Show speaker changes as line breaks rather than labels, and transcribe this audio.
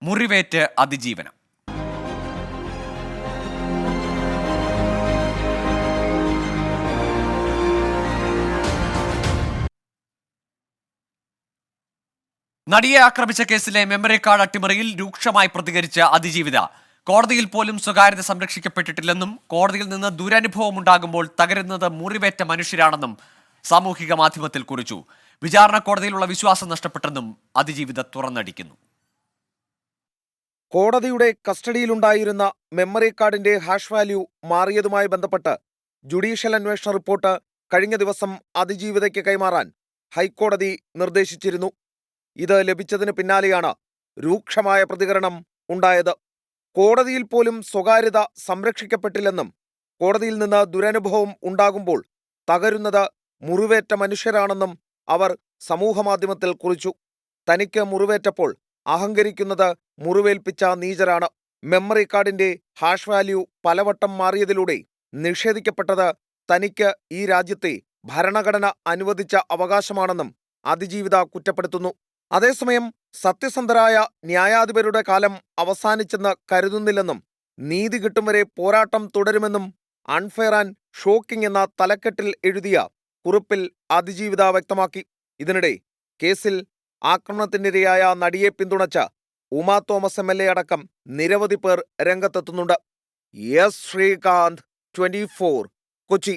മുറിവേറ്റ് അതിജീവനം. നടിയെ ആക്രമിച്ച കേസിലെ മെമ്മറി കാർഡ് അട്ടിമറിയിൽ രൂക്ഷമായി പ്രതികരിച്ച അതിജീവിത കോടതിയിൽ പോലും സ്വകാര്യത സംരക്ഷിക്കപ്പെട്ടിട്ടില്ലെന്നും കോടതിയിൽ നിന്ന് ദുരനുഭവം ഉണ്ടാകുമ്പോൾ തകരുന്നത് മുറിവേറ്റ മനുഷ്യരാണെന്നും സാമൂഹിക മാധ്യമത്തിൽ കുറിച്ചു. വിചാരണ കോടതിയിലുള്ള വിശ്വാസം നഷ്ടപ്പെട്ടെന്നും അതിജീവിത തുറന്നടിക്കുന്നു.
കോടതിയുടെ കസ്റ്റഡിയിലുണ്ടായിരുന്ന മെമ്മറി കാർഡിന്റെ ഹാഷ് വാല്യൂ മാറിയതുമായി ബന്ധപ്പെട്ട് ജുഡീഷ്യൽ അന്വേഷണ റിപ്പോർട്ട് കഴിഞ്ഞ ദിവസം അതിജീവിതയ്ക്ക് കൈമാറാൻ ഹൈക്കോടതി നിർദ്ദേശിച്ചിരുന്നു. ഇത് ലഭിച്ചതിന് പിന്നാലെയാണ് രൂക്ഷമായ പ്രതികരണം ഉണ്ടായത്. കോടതിയിൽ പോലും സ്വകാര്യത സംരക്ഷിക്കപ്പെട്ടില്ലെന്നും കോടതിയിൽ നിന്ന് ദുരനുഭവം ഉണ്ടാകുമ്പോൾ തകരുന്നത് മുറിവേറ്റ മനുഷ്യരാണെന്നും അവർ സമൂഹമാധ്യമത്തിൽ കുറിച്ചു. തനിക്ക് മുറിവേറ്റപ്പോൾ അഹങ്കരിക്കുന്നത് മുറിവേൽപ്പിച്ച നീചരാണ്. മെമ്മറി കാർഡിന്റെ ഹാഷ് വാല്യൂ പലവട്ടം മാറിയതിലൂടെ നിഷേധിക്കപ്പെട്ടത് തനിക്ക് ഈ രാജ്യത്തെ ഭരണഘടന അനുവദിച്ച അവകാശമാണെന്നും അതിജീവിത കുറ്റപ്പെടുത്തുന്നു. അതേസമയം സത്യസന്ധരായ ന്യായാധിപരുടെ കാലം അവസാനിച്ചെന്ന് കരുതുന്നില്ലെന്നും നീതി കിട്ടും വരെ പോരാട്ടം തുടരുമെന്നും അൺഫെയർ ആൻഡ് ഷോക്കിംഗ് എന്ന തലക്കെട്ടിൽ എഴുതിയ കുറിപ്പിൽ അതിജീവിത വ്യക്തമാക്കി. ഇതിനിടെ കേസിൽ ആക്രമണത്തിനിരയായ നടിയെ പിന്തുണച്ച ഉമാ തോമസ് MLA അടക്കം നിരവധി പേർ രംഗത്തെത്തുന്നുണ്ട്. എസ് ശ്രീകാന്ത്, 24, കൊച്ചി.